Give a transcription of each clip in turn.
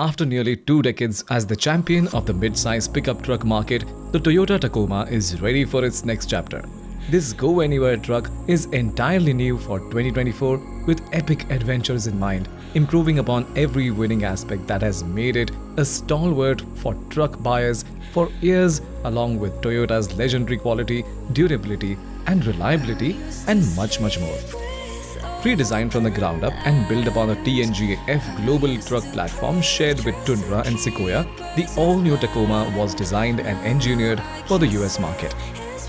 After nearly 2 decades as the champion of the mid-size pickup truck market, the Toyota Tacoma is ready for its next chapter. This go-anywhere truck is entirely new for 2024 with epic adventures in mind, improving upon every winning aspect that has made it a stalwart for truck buyers for years, along with Toyota's legendary quality, durability and reliability and much more. Redesigned from the ground up and built upon a TNGA-F global truck platform shared with Tundra and Sequoia, the all-new Tacoma was designed and engineered for the US market.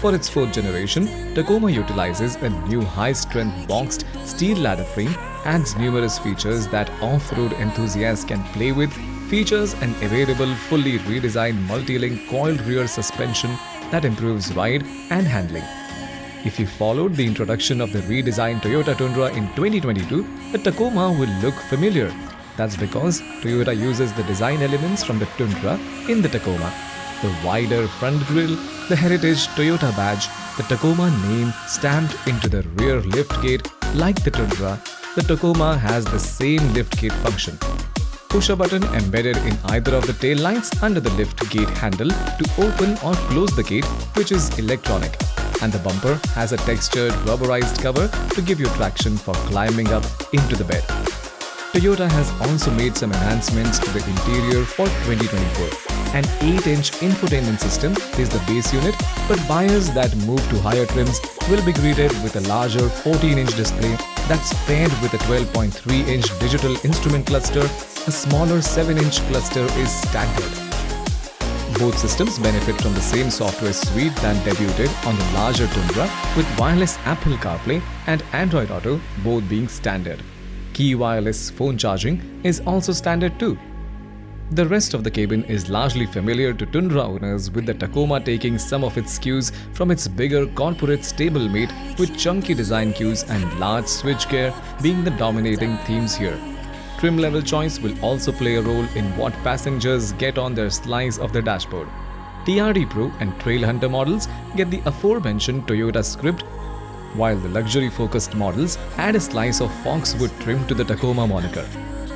For its fourth generation, Tacoma utilizes a new high-strength boxed steel ladder frame, adds numerous features that off-road enthusiasts can play with, features an available fully redesigned multi-link coiled rear suspension that improves ride and handling. If you followed the introduction of the redesigned Toyota Tundra in 2022, the Tacoma will look familiar. That's because Toyota uses the design elements from the Tundra in the Tacoma. The wider front grille, the heritage Toyota badge, the Tacoma name stamped into the rear liftgate like the Tundra, the Tacoma has the same liftgate function. Push a button embedded in either of the tail lights under the liftgate handle to open or close the gate, which is electronic. And the bumper has a textured rubberized cover to give you traction for climbing up into the bed. Toyota has also made some enhancements to the interior for 2024. An 8-inch infotainment system is the base unit, but buyers that move to higher trims will be greeted with a larger 14-inch display that's paired with a 12.3-inch digital instrument cluster. A smaller 7-inch cluster is standard. Both systems benefit from the same software suite that debuted on the larger Tundra, with wireless Apple CarPlay and Android Auto both being standard. Key wireless phone charging is also standard too. The rest of the cabin is largely familiar to Tundra owners, with the Tacoma taking some of its cues from its bigger corporate stablemate, with chunky design cues and large switchgear being the dominating themes here. Trim level choice will also play a role in what passengers get on their slice of the dashboard. TRD Pro and Trailhunter models get the aforementioned Toyota script, while the luxury-focused models add a slice of Foxwood trim to the Tacoma moniker.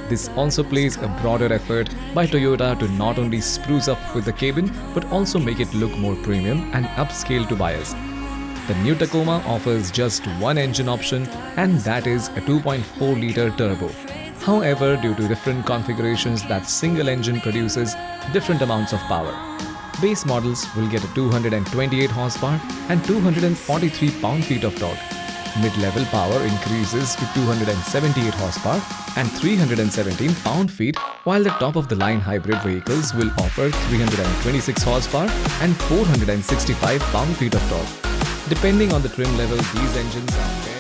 This also plays a broader effort by Toyota to not only spruce up with the cabin but also make it look more premium and upscale to buyers. The new Tacoma offers just one engine option, and that is a 2.4-liter turbo. However, due to different configurations, that single engine produces different amounts of power. Base models will get a 228 horsepower and 243 pound-feet of torque. Mid-level power increases to 278 horsepower and 317 pound-feet, while the top-of-the-line hybrid vehicles will offer 326 horsepower and 465 pound-feet of torque. Depending on the trim level, these engines are